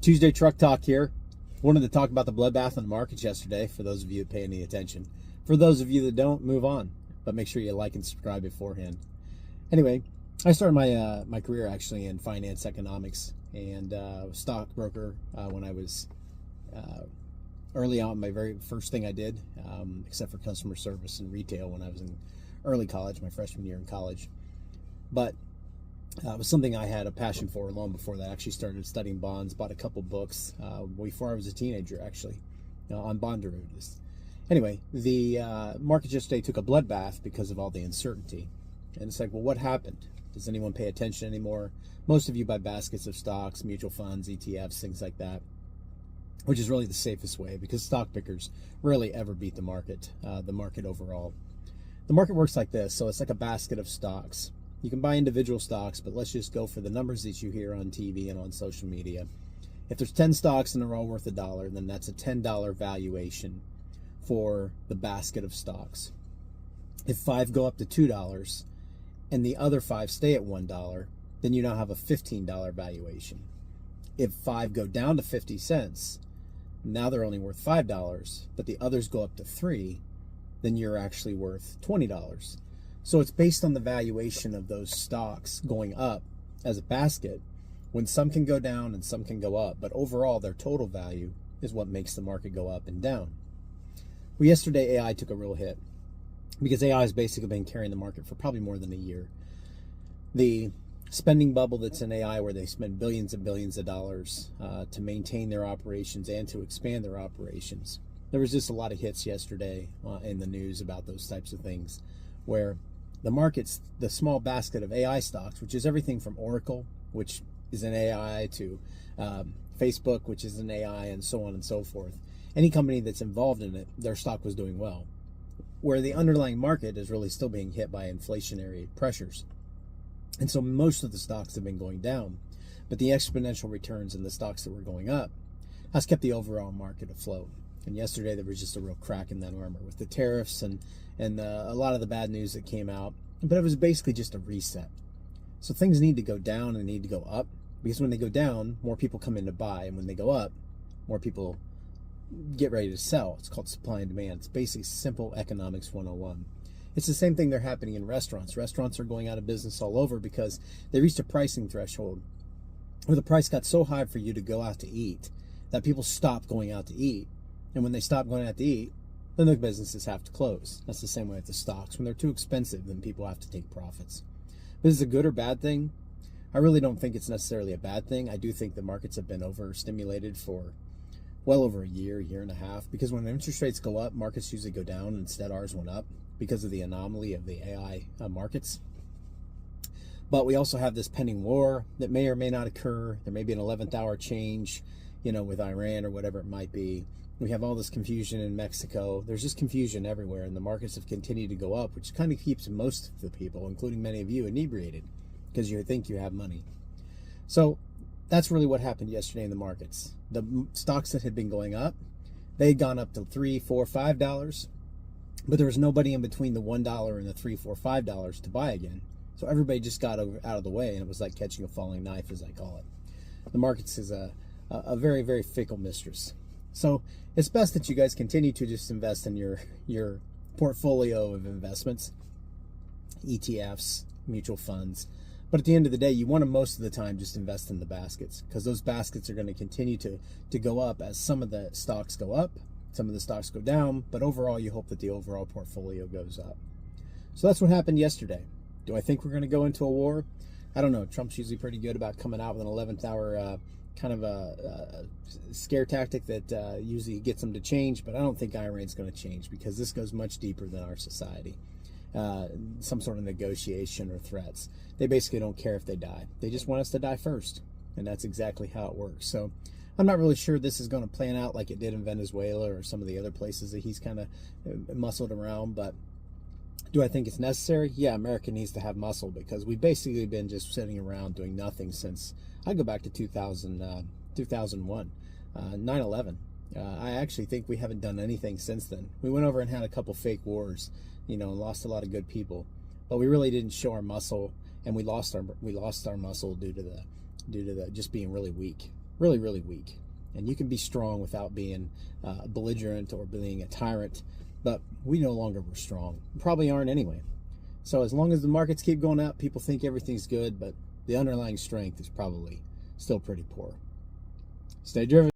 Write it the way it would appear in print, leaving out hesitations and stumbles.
Tuesday Truck Talk here. Wanted to talk about the bloodbath in the markets yesterday for those of you that pay any attention. For those of you that don't, move on. But make sure you like and subscribe beforehand. Anyway, I started my career actually in finance economics and stockbroker when I was early on. My very first thing I did, except for customer service and retail when I was in early college, my freshman year in college. But it was something I had a passion for long before that. I actually started studying bonds, bought a couple books before I was a teenager, actually, on bond derivatives. Anyway, the market yesterday took a bloodbath because of all the uncertainty. And it's like, well, what happened? Does anyone pay attention anymore? Most of you buy baskets of stocks, mutual funds, ETFs, things like that, which is really the safest way because stock pickers rarely ever beat the market overall. The market works like this. So it's like a basket of stocks. You can buy individual stocks, but let's just go for the numbers that you hear on TV and on social media. If there's 10 stocks and they're all worth $1, then that's a $10 valuation for the basket of stocks. If 5 go up to $2 and the other 5 stay at $1, then you now have a $15 valuation. If 5 go down to 50 cents, now they're only worth $5, but the others go up to 3, then you're actually worth $20. So it's based on the valuation of those stocks going up as a basket, when some can go down and some can go up, but overall their total value is what makes the market go up and down. Well, yesterday AI took a real hit because AI has basically been carrying the market for probably more than a year. The spending bubble that's in AI, where they spend billions and billions of dollars to maintain their operations and to expand their operations. There was just a lot of hits yesterday in the news about those types of things, where the market's the small basket of AI stocks, which is everything from Oracle, which is an AI, to Facebook, which is an AI, and so on and so forth. Any company that's involved in it, their stock was doing well. Where the underlying market is really still being hit by inflationary pressures. And so most of the stocks have been going down, but the exponential returns in the stocks that were going up has kept the overall market afloat. And yesterday there was just a real crack in that armor with the tariffs and a lot of the bad news that came out. But it was basically just a reset. So things need to go down and need to go up, because when they go down, more people come in to buy, and when they go up, more people get ready to sell. It's called supply and demand. It's basically simple economics 101. It's the same thing that's happening in restaurants. Restaurants are going out of business all over because they reached a pricing threshold where the price got so high for you to go out to eat that people stopped going out to eat. And when they stop going out to eat, then the businesses have to close. That's the same way with the stocks. When they're too expensive, then people have to take profits. But is it a good or bad thing? I really don't think it's necessarily a bad thing. I do think the markets have been overstimulated for well over a year and a half, because when interest rates go up, markets usually go down. Instead, ours went up because of the anomaly of the AI markets. But we also have this pending war that may or may not occur. There may be an 11th hour change, with Iran or whatever it might be. We have all this confusion in Mexico. There's just confusion everywhere, and the markets have continued to go up, which kind of keeps most of the people, including many of you, inebriated because you think you have money. So that's really what happened yesterday in the markets. The stocks that had been going up, they had gone up to $3, $4, $5, but there was nobody in between the $1 and the $3, $4, $5 to buy again. So everybody just got out of the way, and it was like catching a falling knife, as I call it. The markets is a very, very fickle mistress. So it's best that you guys continue to just invest in your portfolio of investments, ETFs, mutual funds. But at the end of the day, you want to most of the time just invest in the baskets, because those baskets are going to continue to go up as some of the stocks go up, some of the stocks go down, but overall you hope that the overall portfolio goes up. So that's what happened yesterday. Do I think we're going to go into a war? I don't know. Trump's usually pretty good about coming out with an 11th hour kind of a scare tactic that usually gets them to change, but I don't think Iran's going to change, because this goes much deeper than our society. Some sort of negotiation or threats. They basically don't care if they die. They just want us to die first, and that's exactly how it works. So I'm not really sure this is going to plan out like it did in Venezuela or some of the other places that he's kind of muscled around, but do I think it's necessary? Yeah, America needs to have muscle, because we've basically been just sitting around doing nothing since, I go back to 2001, 9/11. I actually think we haven't done anything since then. We went over and had a couple fake wars, and lost a lot of good people, but we really didn't show our muscle, and we lost our muscle due to the just being really weak. really, really weak. And you can be strong without being belligerent or being a tyrant, but we no longer were strong. Probably aren't anyway. So as long as the markets keep going up, people think everything's good, but the underlying strength is probably still pretty poor. Stay driven.